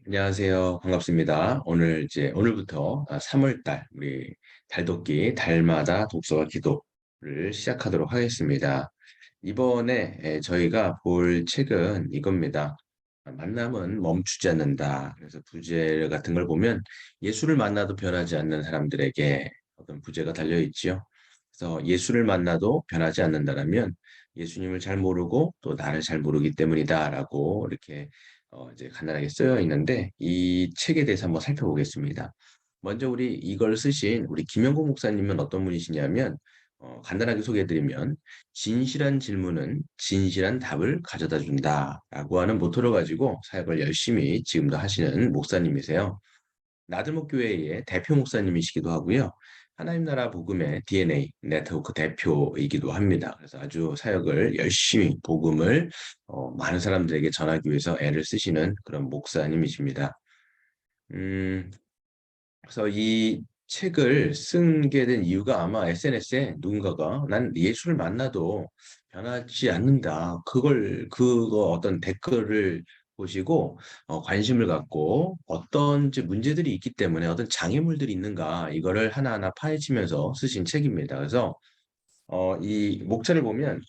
안녕하세요. 반갑습니다. 오늘부터 3월 달, 우리 달독기, 달마다 독서와 기도를 시작하도록 하겠습니다. 이번에 저희가 볼 책은 이겁니다. 만남은 멈추지 않는다. 그래서 부제 같은 걸 보면 예수를 만나도 변하지 않는 사람들에게 어떤 부제가 달려 있지요. 그래서 예수를 만나도 변하지 않는다라면 예수님을 잘 모르고 또 나를 잘 모르기 때문이다라고 이렇게 이제 간단하게 쓰여 있는데 이 책에 대해서 한번 살펴보겠습니다. 먼저 우리 이걸 쓰신 우리 김영국 목사님은 어떤 분이시냐면 간단하게 소개해드리면 진실한 질문은 진실한 답을 가져다 준다라고 하는 모토를 가지고 사역을 열심히 지금도 하시는 목사님이세요. 나들목 교회의 대표 목사님이시기도 하고요. 하나님 나라 복음의 DNA 네트워크 대표이기도 합니다. 그래서 아주 사역을 열심히 복음을 많은 사람들에게 전하기 위해서 애를 쓰시는 그런 목사님이십니다. 음, 그래서 이 책을 쓰게 된 이유가 아마 SNS에 누군가가 난 예수를 만나도 변하지 않는다. 그거 어떤 댓글을 보시고 관심을 갖고 어떤 이제 문제들이 있기 때문에 어떤 장애물들이 있는가 이거를 하나하나 파헤치면서 쓰신 책입니다. 그래서 이 목차를 보면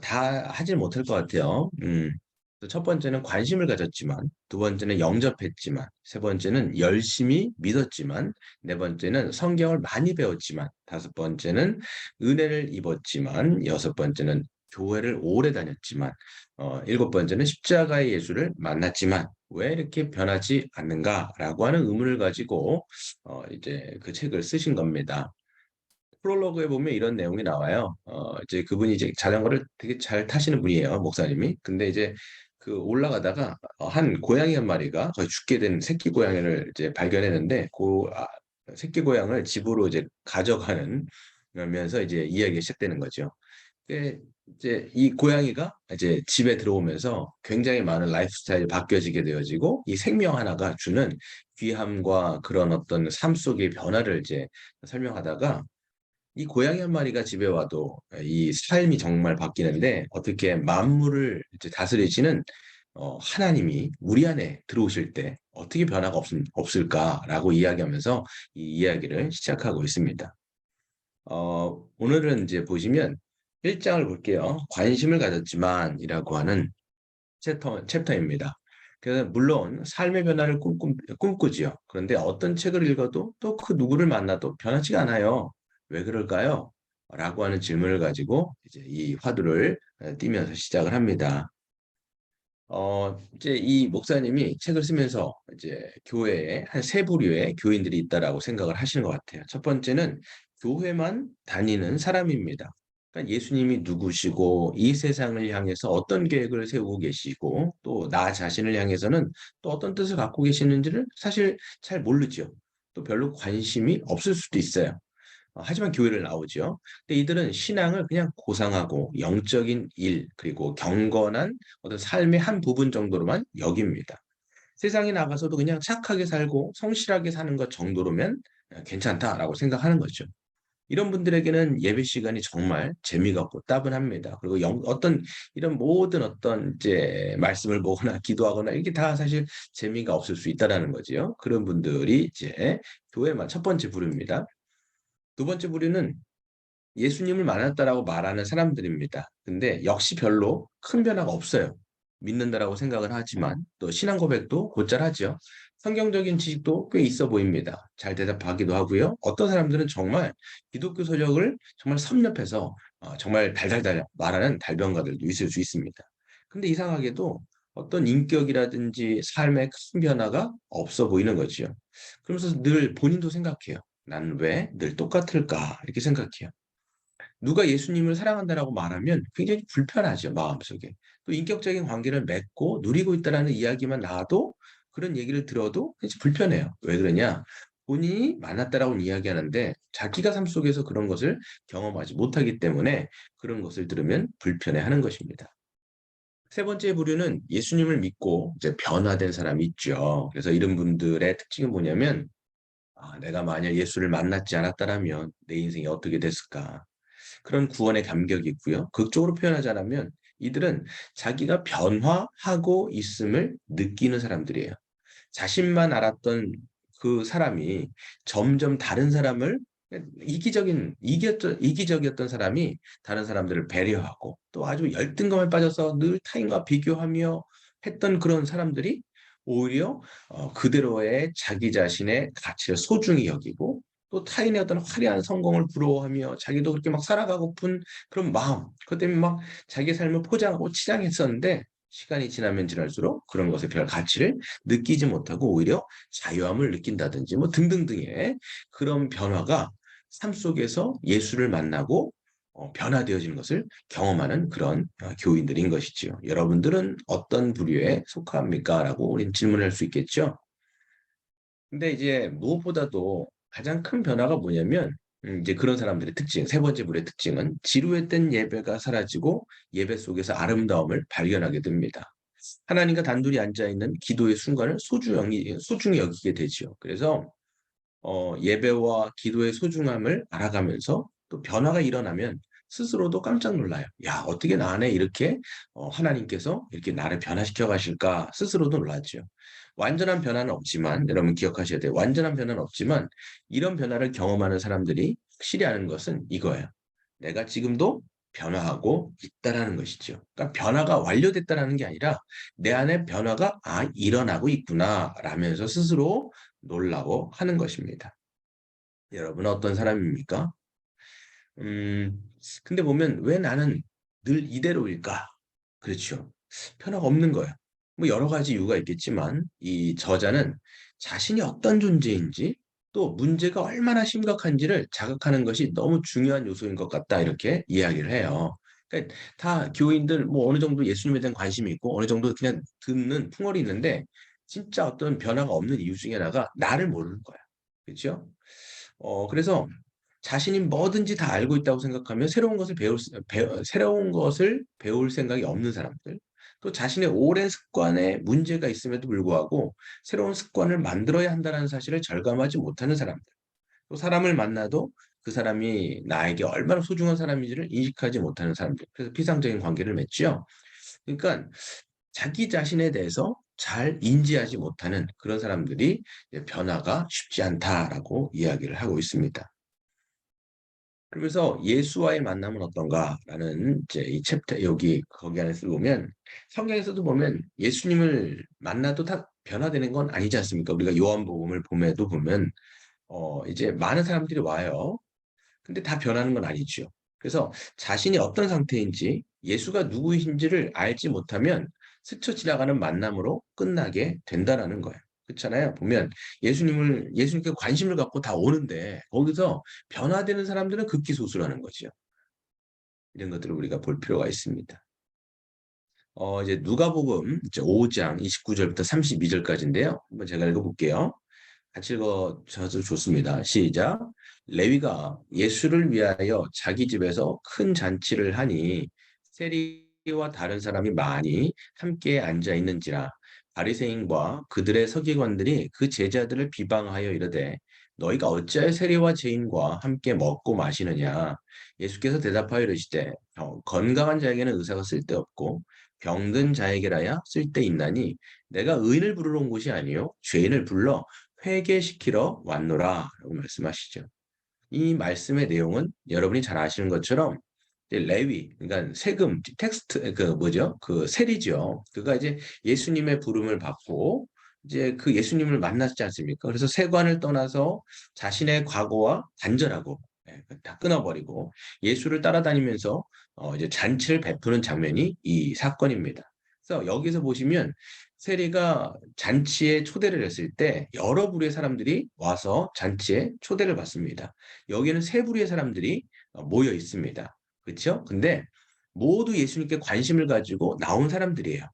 다 하질 못할 것 같아요. 첫 번째는 관심을 가졌지만, 두 번째는 영접했지만, 세 번째는 열심히 믿었지만, 네 번째는 성경을 많이 배웠지만, 다섯 번째는 은혜를 입었지만, 여섯 번째는 교회를 오래 다녔지만, 일곱 번째는 십자가의 예수를 만났지만, 왜 이렇게 변하지 않는가라고 하는 의문을 가지고 이제 그 책을 쓰신 겁니다. 프롤로그에 보면 이런 내용이 나와요. 이제 그분이 이제 자전거를 되게 잘 타시는 분이에요, 목사님이. 근데 이제 그 올라가다가 한 고양이 한 마리가 거의 죽게 된 새끼 고양이를 이제 발견했는데 새끼 고양이를 집으로 이제 가져가는 면서 이제 이야기가 시작되는 거죠. 근데 이제 이 고양이가 이제 집에 들어오면서 굉장히 많은 라이프 스타일이 바뀌어지게 되어지고 이 생명 하나가 주는 귀함과 그런 어떤 삶 속의 변화를 이제 설명하다가 이 고양이 한 마리가 집에 와도 이 삶이 정말 바뀌는데 어떻게 만물을 이제 다스리시는 하나님이 우리 안에 들어오실 때 어떻게 변화가 없을까라고 이야기하면서 이 이야기를 시작하고 있습니다. 오늘은 이제 보시면 1장을 볼게요. 관심을 가졌지만이라고 하는 챕터입니다. 그래서 물론 삶의 변화를 꿈꾸지요. 그런데 어떤 책을 읽어도 또 그 누구를 만나도 변하지가 않아요. 왜 그럴까요? 라고 하는 질문을 가지고 이제 이 화두를 띄면서 시작을 합니다. 이제 이 목사님이 책을 쓰면서 이제 교회에 한 세 부류의 교인들이 있다라고 생각을 하시는 것 같아요. 첫 번째는 교회만 다니는 사람입니다. 그러니까 예수님이 누구시고 이 세상을 향해서 어떤 계획을 세우고 계시고 또 나 자신을 향해서는 또 어떤 뜻을 갖고 계시는지를 사실 잘 모르죠. 또 별로 관심이 없을 수도 있어요. 하지만 교회를 나오죠. 근데 이들은 신앙을 그냥 고상하고 영적인 일, 그리고 경건한 어떤 삶의 한 부분 정도로만 여깁니다. 세상에 나가서도 그냥 착하게 살고 성실하게 사는 것 정도로면 괜찮다라고 생각하는 거죠. 이런 분들에게는 예배 시간이 정말 재미가 없고 따분합니다. 그리고 어떤 이런 모든 어떤 이제 말씀을 보거나 기도하거나 이게 다 사실 재미가 없을 수 있다라는 거지요. 그런 분들이 이제 교회만 첫 번째 부류입니다. 두 번째 부류는 예수님을 만났다라고 말하는 사람들입니다. 근데 역시 별로 큰 변화가 없어요. 믿는다라고 생각을 하지만 또 신앙 고백도 곧잘 하죠. 성경적인 지식도 꽤 있어 보입니다. 잘 대답하기도 하고요. 어떤 사람들은 정말 기독교 서적을 정말 섭렵해서 정말 달달달 말하는 달변가들도 있을 수 있습니다. 근데 이상하게도 어떤 인격이라든지 삶의 큰 변화가 없어 보이는 거지요. 그러면서 늘 본인도 생각해요. 난 왜 늘 똑같을까? 이렇게 생각해요. 누가 예수님을 사랑한다라고 말하면 굉장히 불편하죠, 마음속에. 또 인격적인 관계를 맺고 누리고 있다라는 이야기만 나와도 그런 얘기를 들어도 이제 불편해요. 왜 그러냐? 본인이 만났다라고 이야기하는데 자기가 삶 속에서 그런 것을 경험하지 못하기 때문에 그런 것을 들으면 불편해하는 것입니다. 세 번째 부류는 예수님을 믿고 이제 변화된 사람이 있죠. 그래서 이런 분들의 특징은 뭐냐면 내가 만약 예수를 만났지 않았다라면 내 인생이 어떻게 됐을까? 그런 구원의 감격이 있고요. 극적으로 표현하자면 이들은 자기가 변화하고 있음을 느끼는 사람들이에요. 자신만 알았던 그 사람이 점점 다른 사람을 이기적이었던 사람이 다른 사람들을 배려하고 또 아주 열등감에 빠져서 늘 타인과 비교하며 했던 그런 사람들이 오히려 그대로의 자기 자신의 가치를 소중히 여기고 또 타인의 어떤 화려한 성공을 부러워하며 자기도 그렇게 막 살아가고픈 그런 마음, 그것 때문에 막 자기 삶을 포장하고 치장했었는데 시간이 지나면 지날수록 그런 것에 별 가치를 느끼지 못하고 오히려 자유함을 느낀다든지 뭐 등등등의 그런 변화가 삶 속에서 예수를 만나고 변화되어지는 것을 경험하는 그런 교인들인 것이지요. 여러분들은 어떤 부류에 속합니까? 라고 우리는 질문할 수 있겠죠. 근데 이제 무엇보다도 가장 큰 변화가 뭐냐면 이제 그런 사람들의 특징, 세 번째 부류의 특징은 지루했던 예배가 사라지고 예배 속에서 아름다움을 발견하게 됩니다. 하나님과 단둘이 앉아 있는 기도의 순간을 소중히 여기게 되지요. 그래서 예배와 기도의 소중함을 알아가면서 또 변화가 일어나면 스스로도 깜짝 놀라요. 야, 어떻게 나 안에 이렇게 하나님께서 이렇게 나를 변화시켜 가실까 스스로도 놀랐죠. 완전한 변화는 없지만 여러분 기억하셔야 돼요. 완전한 변화는 없지만 이런 변화를 경험하는 사람들이 확실히 아는 것은 이거예요. 내가 지금도 변화하고 있다라는 것이죠. 그러니까 변화가 완료됐다라는 게 아니라 내 안에 변화가 일어나고 있구나 라면서 스스로 놀라워하는 것입니다. 여러분은 어떤 사람입니까? 음, 근데 보면 왜 나는 늘 이대로일까? 그렇죠. 변화가 없는 거예요. 뭐 여러 가지 이유가 있겠지만 이 저자는 자신이 어떤 존재인지 또 문제가 얼마나 심각한지를 자각하는 것이 너무 중요한 요소인 것 같다 이렇게 이야기를 해요. 그러니까 다 교인들 뭐 어느 정도 예수님에 대한 관심이 있고 어느 정도 그냥 듣는 풍월이 있는데 진짜 어떤 변화가 없는 이유 중에 하나가 나를 모르는 거야. 그렇죠? 그래서 자신이 뭐든지 다 알고 있다고 생각하면 새로운 것을 배울 생각이 없는 사람들, 또 자신의 오랜 습관에 문제가 있음에도 불구하고 새로운 습관을 만들어야 한다는 사실을 절감하지 못하는 사람들, 또 사람을 만나도 그 사람이 나에게 얼마나 소중한 사람인지를 인식하지 못하는 사람들, 그래서 피상적인 관계를 맺죠. 그러니까 자기 자신에 대해서 잘 인지하지 못하는 그런 사람들이 변화가 쉽지 않다라고 이야기를 하고 있습니다. 그러면서 예수와의 만남은 어떤가라는 이제 이 챕터 여기 거기 안에서 보면 성경에서도 보면 예수님을 만나도 다 변화되는 건 아니지 않습니까? 우리가 요한복음을 봄에도 보면 이제 많은 사람들이 와요. 근데 다 변하는 건 아니죠. 그래서 자신이 어떤 상태인지 예수가 누구이신지를 알지 못하면 스쳐 지나가는 만남으로 끝나게 된다라는 거예요. 그렇잖아요. 보면 예수님께 관심을 갖고 다 오는데 거기서 변화되는 사람들은 극히 소수라는 거죠. 이런 것들을 우리가 볼 필요가 있습니다. 이제 누가복음 이제 5장 29절부터 32절까지인데요. 한번 제가 읽어볼게요. 같이 읽어줘도 좋습니다. 시작. 레위가 예수를 위하여 자기 집에서 큰 잔치를 하니 세리와 다른 사람이 많이 함께 앉아 있는지라 바리새인과 그들의 서기관들이 그 제자들을 비방하여 이르되 너희가 어찌하여 세리와 죄인과 함께 먹고 마시느냐. 예수께서 대답하여 이르시되 건강한 자에게는 의사가 쓸데없고 병든 자에게라야 쓸데있나니 내가 의인을 부르러 온 것이 아니요 죄인을 불러 회개시키러 왔노라 라고 말씀하시죠. 이 말씀의 내용은 여러분이 잘 아시는 것처럼 이제 레위, 그러니까 세금, 텍스트, 그 뭐죠? 그 세리죠. 그가 이제 예수님의 부름을 받고 이제 그 예수님을 만났지 않습니까? 그래서 세관을 떠나서 자신의 과거와 단절하고 다 끊어버리고 예수를 따라다니면서 이제 잔치를 베푸는 장면이 이 사건입니다. 그래서 여기서 보시면 세리가 잔치에 초대를 했을 때 여러 부류의 사람들이 와서 잔치에 초대를 받습니다. 여기는 세 부류의 사람들이 모여 있습니다. 그렇죠? 근데 모두 예수님께 관심을 가지고 나온 사람들이에요.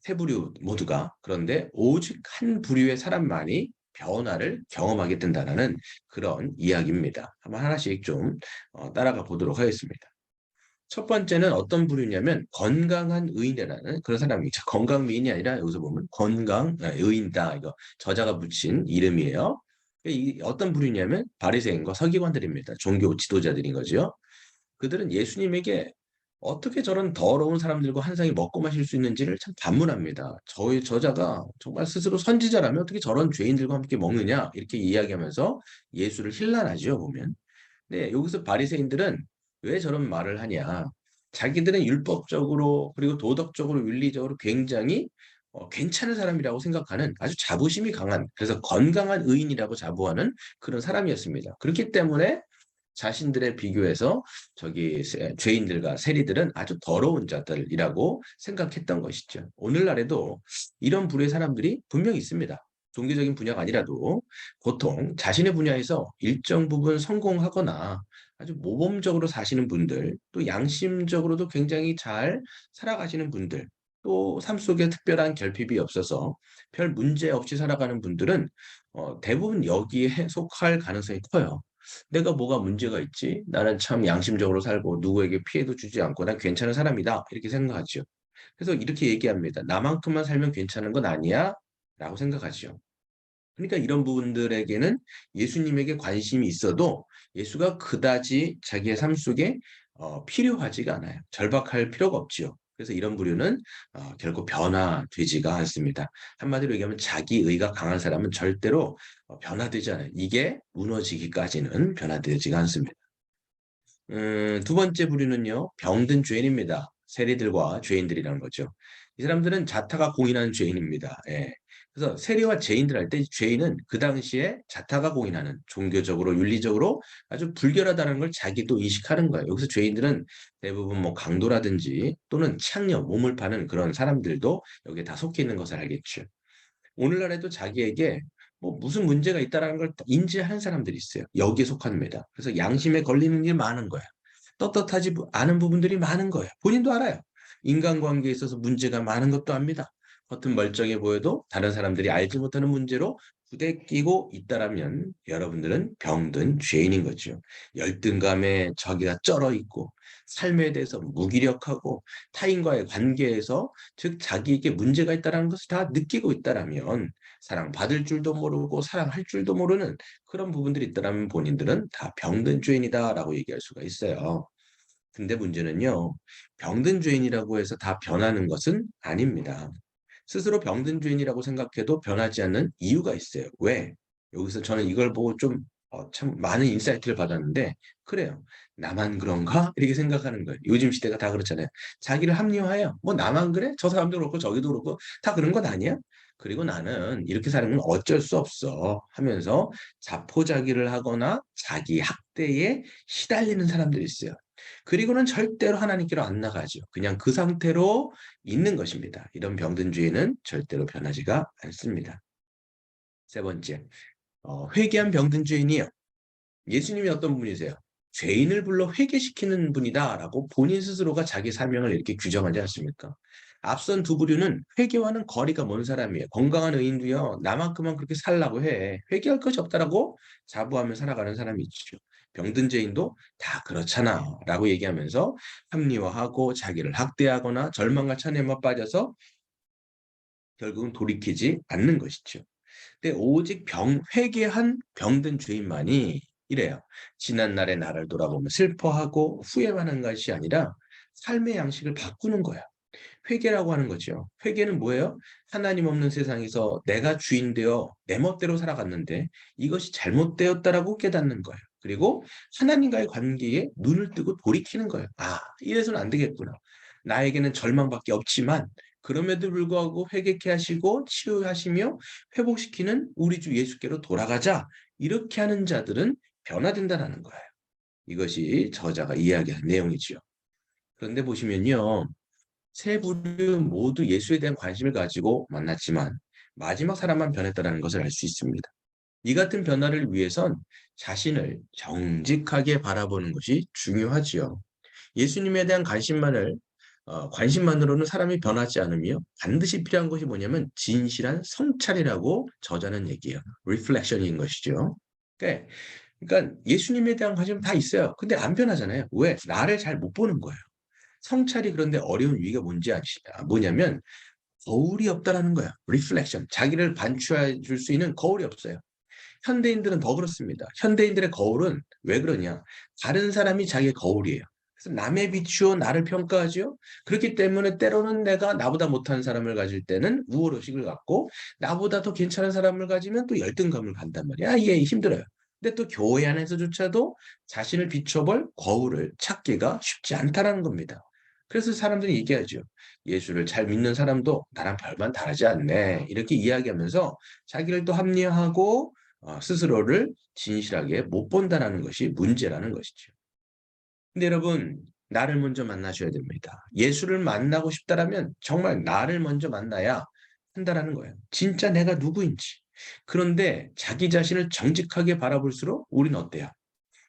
세 부류 모두가. 그런데 오직 한 부류의 사람만이 변화를 경험하게 된다는 그런 이야기입니다. 한번 하나씩 좀 따라가 보도록 하겠습니다. 첫 번째는 어떤 부류냐면 건강한 의인이라는 그런 사람이죠. 건강미인이 아니라 여기서 보면 의인이다. 이거 저자가 붙인 이름이에요. 이 어떤 부류냐면 바리새인과 서기관들입니다. 종교 지도자들인 거죠. 그들은 예수님에게 어떻게 저런 더러운 사람들과 한 상에 먹고 마실 수 있는지를 참 반문합니다. 저희 저자가 정말 스스로 선지자라면 어떻게 저런 죄인들과 함께 먹느냐 이렇게 이야기하면서 예수를 힐난하죠 보면. 네, 여기서 바리새인들은 왜 저런 말을 하냐? 자기들은 율법적으로 그리고 도덕적으로 윤리적으로 굉장히 괜찮은 사람이라고 생각하는 아주 자부심이 강한 그래서 건강한 의인이라고 자부하는 그런 사람이었습니다. 그렇기 때문에 자신들에 비교해서 죄인들과 세리들은 아주 더러운 자들이라고 생각했던 것이죠. 오늘날에도 이런 부류의 사람들이 분명히 있습니다. 종교적인 분야가 아니라도 보통 자신의 분야에서 일정 부분 성공하거나 아주 모범적으로 사시는 분들, 또 양심적으로도 굉장히 잘 살아가시는 분들, 또 삶 속에 특별한 결핍이 없어서 별 문제 없이 살아가는 분들은 대부분 여기에 속할 가능성이 커요. 내가 뭐가 문제가 있지? 나는 참 양심적으로 살고 누구에게 피해도 주지 않고 난 괜찮은 사람이다. 이렇게 생각하죠. 그래서 이렇게 얘기합니다. 나만큼만 살면 괜찮은 건 아니야? 라고 생각하죠. 그러니까 이런 부분들에게는 예수님에게 관심이 있어도 예수가 그다지 자기의 삶 속에 필요하지가 않아요. 절박할 필요가 없지요. 그래서 이런 부류는 결코 변화되지가 않습니다. 한마디로 얘기하면 자기 의가 강한 사람은 절대로 변화되지 않아요. 이게 무너지기까지는 변화되지가 않습니다. 두 번째 부류는요, 병든 죄인입니다. 세리들과 죄인들이라는 거죠. 이 사람들은 자타가 공인하는 죄인입니다. 예. 그래서 세리와 죄인들 할 때 죄인은 그 당시에 자타가 공인하는 종교적으로 윤리적으로 아주 불결하다는 걸 자기도 인식하는 거예요. 여기서 죄인들은 대부분 뭐 강도라든지 또는 창녀, 몸을 파는 그런 사람들도 여기에 다 속해 있는 것을 알겠죠. 오늘날에도 자기에게 뭐 무슨 문제가 있다라는 걸 인지하는 사람들이 있어요. 여기에 속합니다. 그래서 양심에 걸리는 게 많은 거야. 떳떳하지 않은 부분들이 많은 거예요. 본인도 알아요. 인간관계에 있어서 문제가 많은 것도 압니다. 겉은 멀쩡해 보여도 다른 사람들이 알지 못하는 문제로 부대끼고 있다라면 여러분들은 병든 죄인인 거죠. 열등감에 저기가 쩔어 있고 삶에 대해서 무기력하고 타인과의 관계에서 즉 자기에게 문제가 있다는 것을 다 느끼고 있다라면 사랑받을 줄도 모르고 사랑할 줄도 모르는 그런 부분들이 있다라면 본인들은 다 병든 죄인이다라고 얘기할 수가 있어요. 근데 문제는요, 병든 죄인이라고 해서 다 변하는 것은 아닙니다. 스스로 병든 죄인이라고 생각해도 변하지 않는 이유가 있어요. 왜? 여기서 저는 이걸 보고 좀 참 많은 인사이트를 받았는데 그래요. 나만 그런가? 이렇게 생각하는 거예요. 요즘 시대가 다 그렇잖아요. 자기를 합리화해요. 뭐 나만 그래? 저 사람도 그렇고 저기도 그렇고 다 그런 것 아니야? 그리고 나는 이렇게 사는 건 어쩔 수 없어 하면서 자포자기를 하거나 자기 학대에 시달리는 사람들이 있어요. 그리고는 절대로 하나님께로 안 나가죠. 그냥 그 상태로 있는 것입니다. 이런 병든 죄는 절대로 변하지가 않습니다. 세 번째, 회개한 병든 죄인이요. 예수님이 어떤 분이세요? 죄인을 불러 회개시키는 분이다라고 본인 스스로가 자기 사명을 이렇게 규정하지 않습니까? 앞선 두 부류는 회개와는 거리가 먼 사람이에요. 건강한 의인도요, 나만큼만 그렇게 살라고 해. 회개할 것이 없다라고 자부하며 살아가는 사람이 있죠. 병든 죄인도 다 그렇잖아 라고 얘기하면서 합리화하고 자기를 학대하거나 절망과 찬양에 빠져서 결국은 돌이키지 않는 것이죠. 근데 오직 회개한 병든 죄인만이 이래요. 지난 날의 나를 돌아보며 슬퍼하고 후회하는 것이 아니라 삶의 양식을 바꾸는 거야. 회개라고 하는 거죠. 회개는 뭐예요? 하나님 없는 세상에서 내가 주인 되어 내 멋대로 살아갔는데 이것이 잘못되었다라고 깨닫는 거예요. 그리고 하나님과의 관계에 눈을 뜨고 돌이키는 거예요. 아, 이래서는 안 되겠구나. 나에게는 절망밖에 없지만 그럼에도 불구하고 회개케 하시고 치유하시며 회복시키는 우리 주 예수께로 돌아가자. 이렇게 하는 자들은 변화된다는 거예요. 이것이 저자가 이야기한 내용이지요. 그런데 보시면요. 세 부류 모두 예수에 대한 관심을 가지고 만났지만 마지막 사람만 변했다는 것을 알 수 있습니다. 이 같은 변화를 위해선 자신을 정직하게 바라보는 것이 중요하지요. 예수님에 대한 관심만으로는 사람이 변하지 않으며 반드시 필요한 것이 뭐냐면 진실한 성찰이라고 저자는 얘기해요. 리플렉션인 것이죠. 그러니까 예수님에 대한 관심은 다 있어요. 근데 안 변하잖아요. 왜? 나를 잘 못 보는 거예요. 성찰이 그런데 어려운 위기가 뭔지 아시냐? 뭐냐면 거울이 없다라는 거야. 리플렉션. 자기를 반추해 줄 수 있는 거울이 없어요. 현대인들은 더 그렇습니다. 현대인들의 거울은 왜 그러냐? 다른 사람이 자기의 거울이에요. 그래서 남의 비추어 나를 평가하죠. 그렇기 때문에 때로는 내가 나보다 못한 사람을 가질 때는 우월의식을 갖고 나보다 더 괜찮은 사람을 가지면 또 열등감을 간단 말이야. 이게 힘들어요. 근데 또 교회 안에서조차도 자신을 비춰볼 거울을 찾기가 쉽지 않다라는 겁니다. 그래서 사람들이 얘기하죠. 예수를 잘 믿는 사람도 나랑 별반 다르지 않네. 이렇게 이야기하면서 자기를 또 합리화하고 스스로를 진실하게 못 본다는 것이 문제라는 것이죠. 근데 여러분, 나를 먼저 만나셔야 됩니다. 예수를 만나고 싶다라면 정말 나를 먼저 만나야 한다라는 거예요. 진짜 내가 누구인지. 그런데 자기 자신을 정직하게 바라볼수록 우리는 어때요?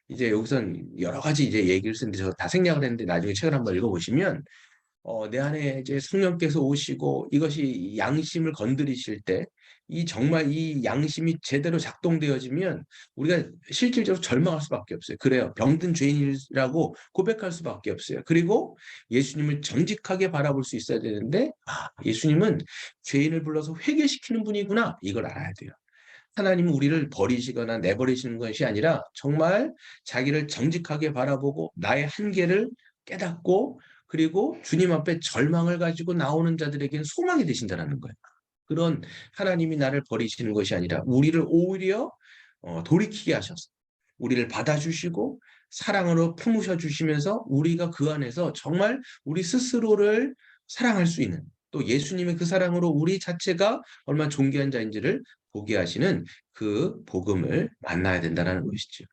이제 여기선 여러 가지 이제 얘기를 쓰는데 저 다 생략을 했는데 나중에 책을 한번 읽어보시면 내 안에 이제 성령께서 오시고 이것이 양심을 건드리실 때 이 정말 이 양심이 제대로 작동되어지면 우리가 실질적으로 절망할 수밖에 없어요. 그래요. 병든 죄인이라고 고백할 수밖에 없어요. 그리고 예수님을 정직하게 바라볼 수 있어야 되는데 예수님은 죄인을 불러서 회개시키는 분이구나. 이걸 알아야 돼요. 하나님은 우리를 버리시거나 내버리시는 것이 아니라 정말 자기를 정직하게 바라보고 나의 한계를 깨닫고 그리고 주님 앞에 절망을 가지고 나오는 자들에게는 소망이 되신다는 거예요. 그런 하나님이 나를 버리시는 것이 아니라 우리를 오히려 돌이키게 하셔서 우리를 받아주시고 사랑으로 품으셔 주시면서 우리가 그 안에서 정말 우리 스스로를 사랑할 수 있는 또 예수님의 그 사랑으로 우리 자체가 얼마나 존귀한 자인지를 보게 하시는 그 복음을 만나야 된다는 것이죠.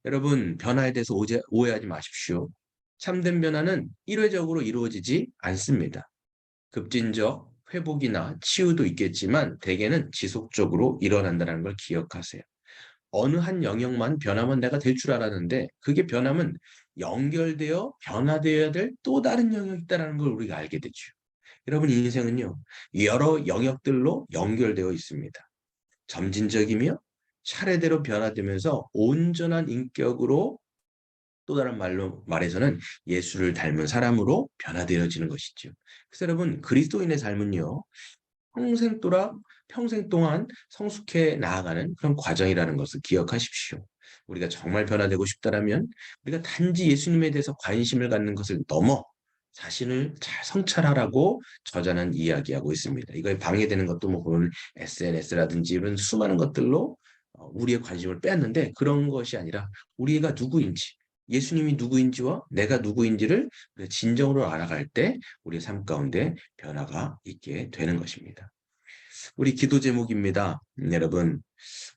여러분, 변화에 대해서 오해하지 마십시오. 참된 변화는 일회적으로 이루어지지 않습니다. 급진적 회복이나 치유도 있겠지만 대개는 지속적으로 일어난다는 걸 기억하세요. 어느 한 영역만 변하면 내가 될 줄 알았는데 그게 변하면 연결되어 변화되어야 될 또 다른 영역이 있다는 걸 우리가 알게 되죠. 여러분 인생은요. 여러 영역들로 연결되어 있습니다. 점진적이며 차례대로 변화되면서 온전한 인격으로 또 다른 말로 말해서는 예수를 닮은 사람으로 변화되어지는 것이죠. 그래서 여러분 그리스도인의 삶은요. 평생 동안 성숙해 나아가는 그런 과정이라는 것을 기억하십시오. 우리가 정말 변화되고 싶다라면 우리가 단지 예수님에 대해서 관심을 갖는 것을 넘어 자신을 잘 성찰하라고 저자는 이야기하고 있습니다. 이거에 방해되는 것도 뭐 보면 SNS라든지 이런 수많은 것들로 우리의 관심을 빼앗는데 그런 것이 아니라 우리가 누구인지 예수님이 누구인지와 내가 누구인지를 진정으로 알아갈 때 우리의 삶 가운데 변화가 있게 되는 것입니다. 우리 기도 제목입니다. 여러분,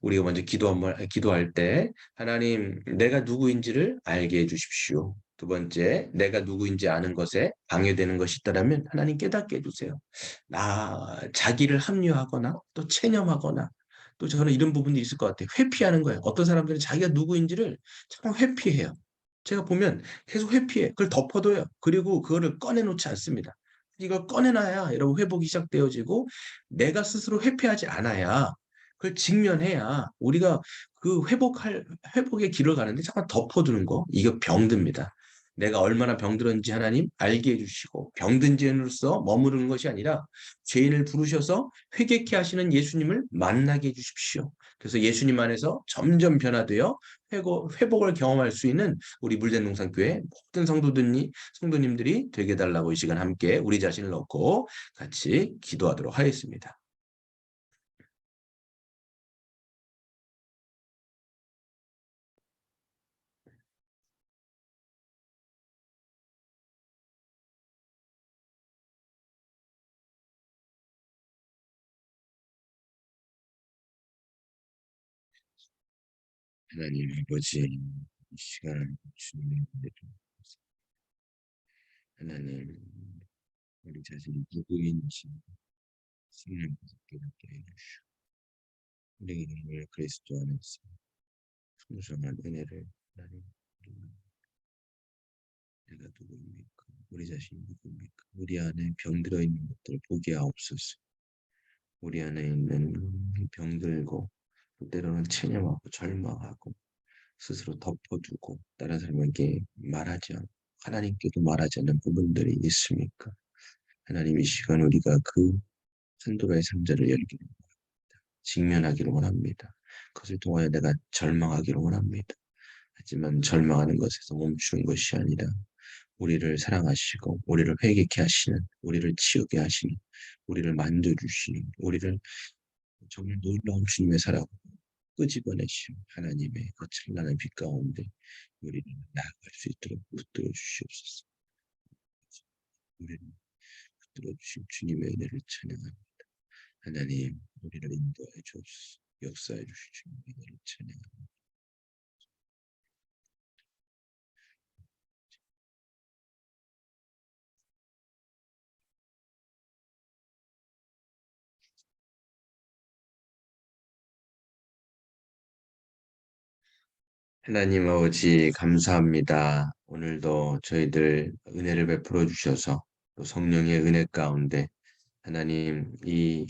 우리가 먼저 기도할 때 하나님, 내가 누구인지를 알게 해 주십시오. 두 번째, 내가 누구인지 아는 것에 방해되는 것이 있다면 하나님 깨닫게 해주세요. 자기를 합리화하거나 또 체념하거나 또 저는 이런 부분도 있을 것 같아요. 회피하는 거예요. 어떤 사람들은 자기가 누구인지를 자꾸 회피해요. 제가 보면 계속 회피해. 그걸 덮어둬요. 그리고 그거를 꺼내놓지 않습니다. 이걸 꺼내놔야 여러분 회복이 시작되어지고 내가 스스로 회피하지 않아야 그걸 직면해야 우리가 그 회복의 길을 가는데 잠깐 덮어두는 거 이거 병듭니다. 내가 얼마나 병들었는지 하나님 알게 해주시고 병든 죄인으로서 머무르는 것이 아니라 죄인을 부르셔서 회개케 하시는 예수님을 만나게 해주십시오. 그래서 예수님 안에서 점점 변화되어 회복을 경험할 수 있는 우리 물대농산교회 모든 성도님들이 되게 달라고 이 시간 함께 우리 자신을 넣고 같이 기도하도록 하겠습니다. 하나님 아버지, 이 시간을 주님의 은혜로 하나님, 우리 자신이 누구인지 생명에서 깨닫게 해주시오. 우리에게 오늘 그리스도 안에서 풍성한 은혜를 하나님, 내가 누구입니까? 우리 자신이 누구입니까? 우리 안에 병들어 있는 것들을 보게 하옵소서. 우리 안에 있는 병들고 때로는 체념하고 절망하고 스스로 덮어두고 다른 사람에게 말하지 않고 하나님께도 말하지 않는 부분들이 있습니까? 하나님 이 시간 우리가 그 판도라의 상자를 열기를 직면하기를 원합니다. 그것을 통하여 내가 절망하기를 원합니다. 하지만 절망하는 것에서 멈추는 것이 아니라 우리를 사랑하시고 우리를 회개케 하시는, 우리를 치유게 하시는, 우리를 만져주시는, 우리를 정말 놀라운 주님의 사랑 끄집어내시는 하나님의 그 찬란한 빛 가운데 우리를 나아갈 수 있도록 붙들어 주시옵소서. 우리를 붙들어 주신 주님의 은혜를 찬양합니다. 하나님, 우리를 인도하여 주옵소서. 역사해 주신 주님의 은혜를 찬양합니다. 하나님 아버지 감사합니다. 오늘도 저희들 은혜를 베풀어 주셔서 또 성령의 은혜 가운데 하나님 이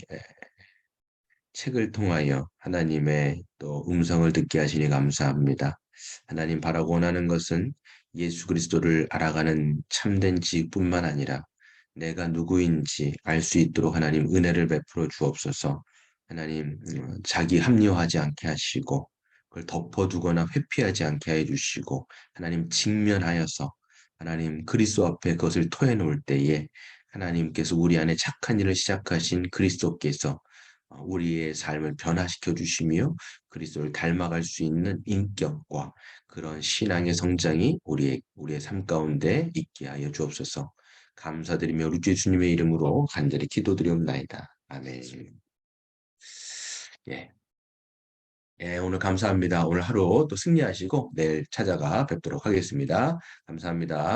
책을 통하여 하나님의 또 음성을 듣게 하시니 감사합니다. 하나님 바라고 원하는 것은 예수 그리스도를 알아가는 참된 지식뿐만 아니라 내가 누구인지 알 수 있도록 하나님 은혜를 베풀어 주옵소서. 하나님 자기 합리화하지 않게 하시고 그걸 덮어두거나 회피하지 않게 해 주시고 하나님 직면하여서 하나님 그리스도 앞에 그것을 토해놓을 때에 하나님께서 우리 안에 착한 일을 시작하신 그리스도께서 우리의 삶을 변화시켜 주시며 그리스도를 닮아갈 수 있는 인격과 그런 신앙의 성장이 우리의 삶 가운데 있게 하여 주옵소서. 감사드리며 우리 주 예수님의 이름으로 간절히 기도드리옵나이다. 아멘. 예. 예, 오늘 감사합니다. 오늘 하루 또 승리하시고 내일 찾아가 뵙도록 하겠습니다. 감사합니다.